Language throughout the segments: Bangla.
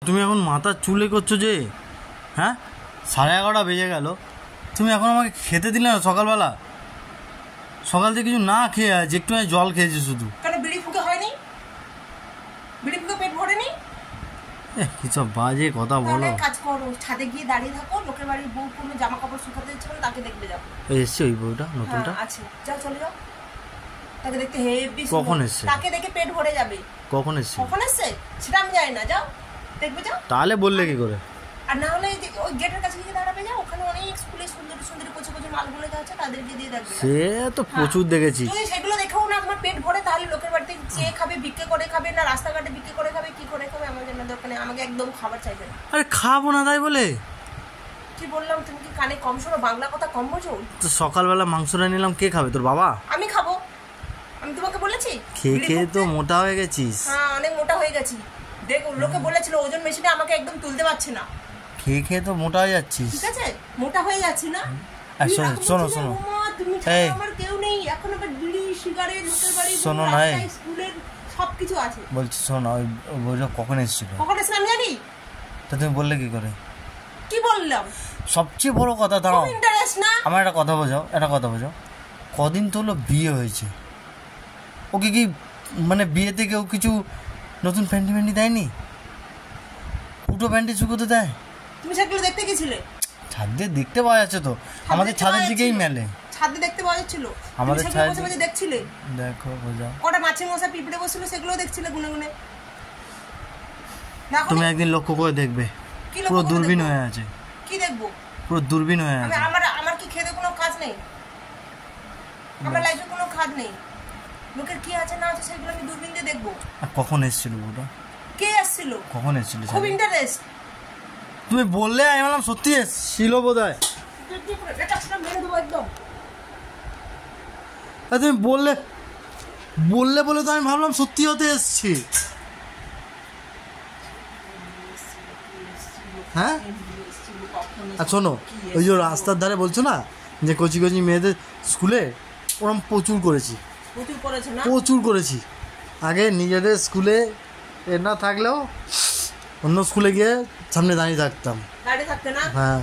তুমি এখন মাথা চুলে করছো যে? হ্যাঁ, 11:30 বেজে গেল, তুমি এখন আমাকে খেতে দিলে না? সকালবেলা সকাল থেকে কিছু না খেয়ে আছে, একটু জল খেয়েছি শুধু। কেন বিড়ি ফুকে হয়নি? বিড়ি ফুকে পেট ভরেনি? কি সব বাজে কথা বলো। কাজ করো, ছাদে গিয়ে দাঁড়িয়ে থাকো, লোকের বাড়ির বউ কোনো জামা কাপড় শুকাতে দিচ্ছে না, তাকে দেখবে যাও। এসছে ওই বউটা নতুনটা? আছে, যাও চলে যাও, তাকে দেখতে হেভি। কখন এসছে? তাকে দেখে পেট ভরে যাবে। কখন এসছে? কখন এসছে সেটা আমি জানি না, যাও দেখবে যাও। তাহলে বললে কি করে? আর না হলে ওই গেটের কাছে গিয়ে দাঁড়াবে, যাও, ওখানে অনেক স্কুলে সুন্দর সুন্দর কচি কচি মালগুলো আছে, তাদেরকে দিয়ে দেখবে। সে তো প্রচুর দেখেছি। যদি সেগুলো দেখেও না তোমার পেট ভরে, তাহলে লোকের বাড়িতে চেয়ে খাবে, বিক্রি করে খাবে, না রাস্তাঘাটে বিক্রি করে খাবে, কি করে খাবে আমার জানার দরকার নেই। আমাকে একদম খাবার চাইবে না। আরে খাবো না তাই বলে? কি বললাম, তুমি কি কানে কম শোনো? বাংলা কথা কম বোঝো? তো সকালবেলা মাংসটা নিলাম, কে খাবে? তোর বাবা? আমি খাবো। আমি তোমাকে বলেছি? খেয়ে খেয়ে তো মোটা হয়ে গেছিস। হ্যাঁ, অনেক মোটা হয়ে গেছি। দেখো, লোকে বলেছিল ওজন মেশিনে আমাকে একদম তুলতে পারছে না। খেয়ে খেয়ে তো মোটা হয়ে যাচ্ছিস। ঠিক আছে, মোটা হয়ে যাচ্ছি না? শোনো শোনো, তুমি আমার কেউ নেই এখন, আবার বিড়ি সিগারেট, লোকের বাড়ি, শোনো না, স্কুলের সবকিছু আছে। বলছি শোনো, ওই বইটা কখন এসেছিল? কখন এসে আমি জানি? তা তুমি বললে কি করে? কি বললাম? সবচেয়ে বড় কথা, দাঁড়াও, ইন্টারেস্ট না? আমার একটা কথা বোঝাও, কদিন তো হলো বিয়ে হয়েছে, ওকে কি মানে বিয়েতে কেউ কিছু নতুন প্যান্টি ফ্যান্টি দেয়নি? ফুটো প্যান্টি শুকোতে দেয়? তুমি সেগুলো দেখতে গেছিলে? ছাদে দেখতে পাওয়া যাচ্ছে তো, আমাদের ছাদের দিকেই মেলে। ছাদে দেখতে পাওয়া যাচ্ছিল? আমাদের ছাদে বসে বসে দেখছিলে? দেখো বোঝাও, কটা মাছের মশা পিঁপড়ে বসছিল, সেগুলো দেখছিলে গুনে গুনে? তুমি একদিন লক্ষ্য করে দেখবে, পুরো দূরবীন হয়ে আছে। কি দেখবো? পুরো দূরবীন হয়ে আছে। আমার কি খেতে কোনো কাজ নেই? আমার লাইফে কোনো কাজ নেই? লোকের কি আছে না আছে সেগুলো আমি দূরবীন দিয়ে দেখবো। কখন এসেছিল ওটা? কে এসেছিল? কখন এসেছিল? খুব ইন্টারেস্ট। তুমি বললে আমি বললাম সত্যি এসেছিল বোধহয়। তুমি বললে বলে তো আমি ভাবলাম সত্যি হতে এসছি। হ্যাঁ, আর শোনো, ওই যে রাস্তার ধারে বলছো না যে কচি কচি মেয়েদের স্কুলে, ওরকম প্রচুর করেছি। আগে নিজেদের স্কুলে না থাকলেও অন্য স্কুলে গিয়ে সামনে দাঁড়িয়ে থাকতাম। হ্যাঁ,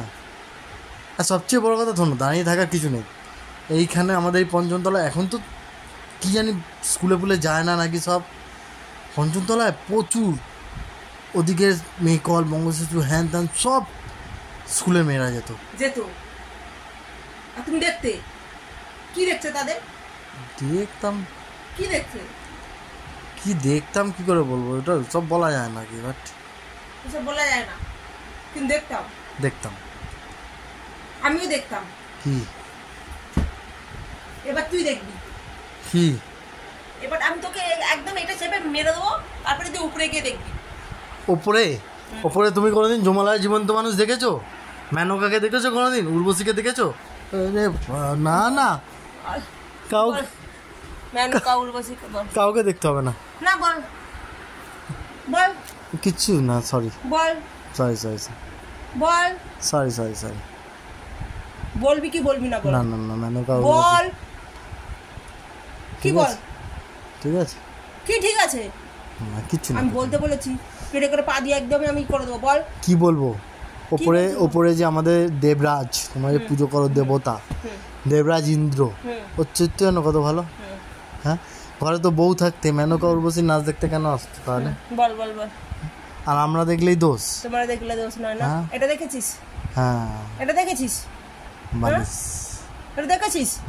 আর সবচেয়ে বড় কথা শোনো, দাঁড়িয়ে থাকার কিছু নেই। এইখানে আমাদের এই পঞ্চমতলা, এখন তো কি জানি স্কুলে ফুলে যায় না নাকি, সব পঞ্চমতলায় প্রচুর, ওদিকে মেকল, বঙ্গশিশু, হ্যান ত্যান সব স্কুলে মেয়েরা যেত। আর তুমি দেখতে কি দেখছো তাদের? দেখতাম। কি দেখতাম কি করে বলবো, ওটা সব বলা যায় নাকি, বাট সব বলা যায় না, কিন্তু দেখতাম। আমিও দেখতাম। কি? এবার তুই দেখবি। কি? এবার আমি তোকে একদম এটা চেপে মেরে দেবো, তারপরে তুই উপরে গিয়ে দেখবি। ওপরে তুমি কোনোদিন জমালয় জীবন্ত মানুষ দেখেছো? মেনকাকে দেখেছো কোনোদিন? উর্বশীকে দেখেছো? না, কাউকে দেখতে হবে না। বল কিচ্ছু না, সরি বল, বল সরি। বলবি কি বলবি না? না মেনকা বল। কি বল? ঠিক আছে। কি ঠিক আছে? না কিচ্ছু না, আমি বলতে বলেছি, পেটে করে পা দিয়ে একদম আমি করে দেবো। বল কি বলবো? ওপরে যে আমাদের দেবরাজ, তোমরা যে পুজো করো দেবতা, দেবরাজ ইন্দ্র, ওর চরিত্র যেন কত ভালো। হ্যাঁ, ঘরে তো বউ থাকতে মেনকা উর্বশীর নাচ দেখতে কেন আসতো তাহলে? বল। আর আমরা দেখলেই দোষ? তোমরা দেখলে দোষ নয় না? এটা দেখেছিস? হ্যাঁ, এটা দেখেছিস?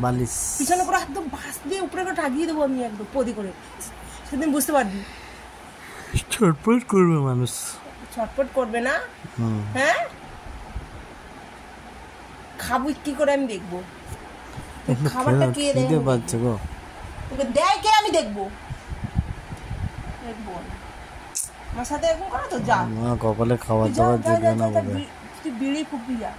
বালিশ পিছনে পুরো একদম বাস দিয়ে উপরে করে টাগিয়ে দেবো আমি, একদম পদি করে। সেদিন বুঝতে পারবি। ছটপট করবে মানুষ। ছটপট করবে না? হ্যাঁ, খাবো কি করে আমি দেখবো? খাবারটা কে দেয়? তোকে দেয় কে? আমি দেখবো আমার সাথে এরকম করো তো? যা, কপালে খাবার দাবার দেবে না বলে তুই বিড়ি ফুকবি, যা।